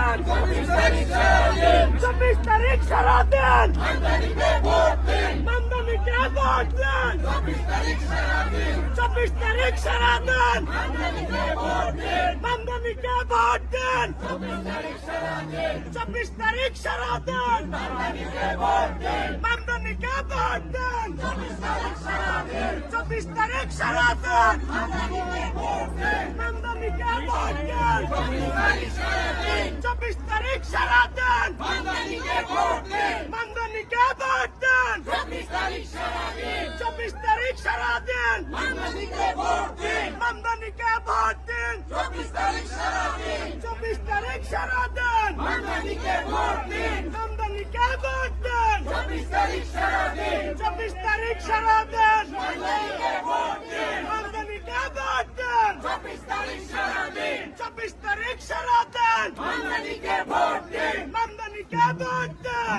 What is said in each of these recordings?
দেন 24 তারিখ সারা দেন মামদানিকে ভোট দেন 24 তারিখ সারা দেন মামদানিকে ভোট দেন 24 তারিখ সারা দেন মামদানিকে ভোট দেন 24 তারিখ সারা দেন মামদানিকে ভোট দেন 24 তারিখ সারা দেন মামদানিকে ভোট দেন 24 তারিখ সারা দেন মামদানিকে ভোট দেন 24 তারিখ সারা দেন মামদানিকে ভোট দেন 24 তারিখ সারা দেন মামদানিকে ভোট দেন মামদানিকে ভোট দেন 24 তারিখ সারা দেন 24 তারিখ সারা দেন মামদানিকে ভোট দেন মামদানিকে ভোট দেন 24 তারিখ সারা দেন 24 তারিখ সারা দেন মামদানিকে ভোট দেন মামদানিকে ভোট দেন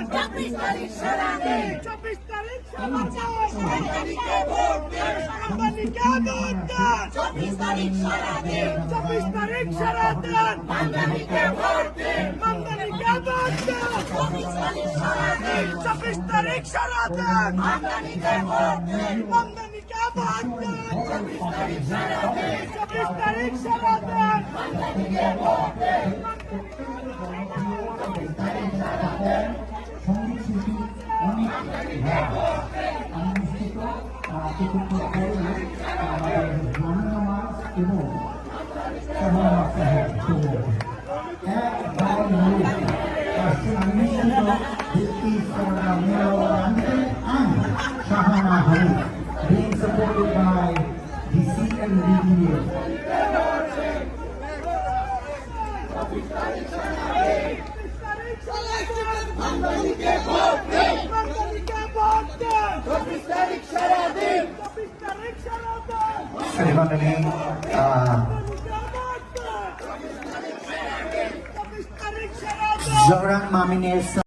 24 তারিখ সারা দেন 24 তারিখ সারা দেন মামদানিকে ভোট দেন মামদানিকে ভোট দেন 24 তারিখ সারা দেন 24 তারিখ সারা দেন মামদানিকে ভোট দেন মামদানিকে ভোট দেন 24 তারিখ সারা দেন 24 তারিখ সারা দেন মামদানিকে ভোট দেন সঙ্গীতশিল্পী অনেক অনুষ্ঠিত কিছুক্ষণ পরে আমাদের মাননামাজ এবং শাহনামাজ সাহেব এক দল মিলে রাষ্ট্রনিবেশিত ভিত্তি Shahana Hari, being supported by the CMDDA. মামদানিকে ভোট দেন মামদানিকে ভোট দেন 24 তারিখ সারা দেন 24 তারিখ সারা দেন Srimandani, 24 তারিখ সারা দেন Zoran Mamines.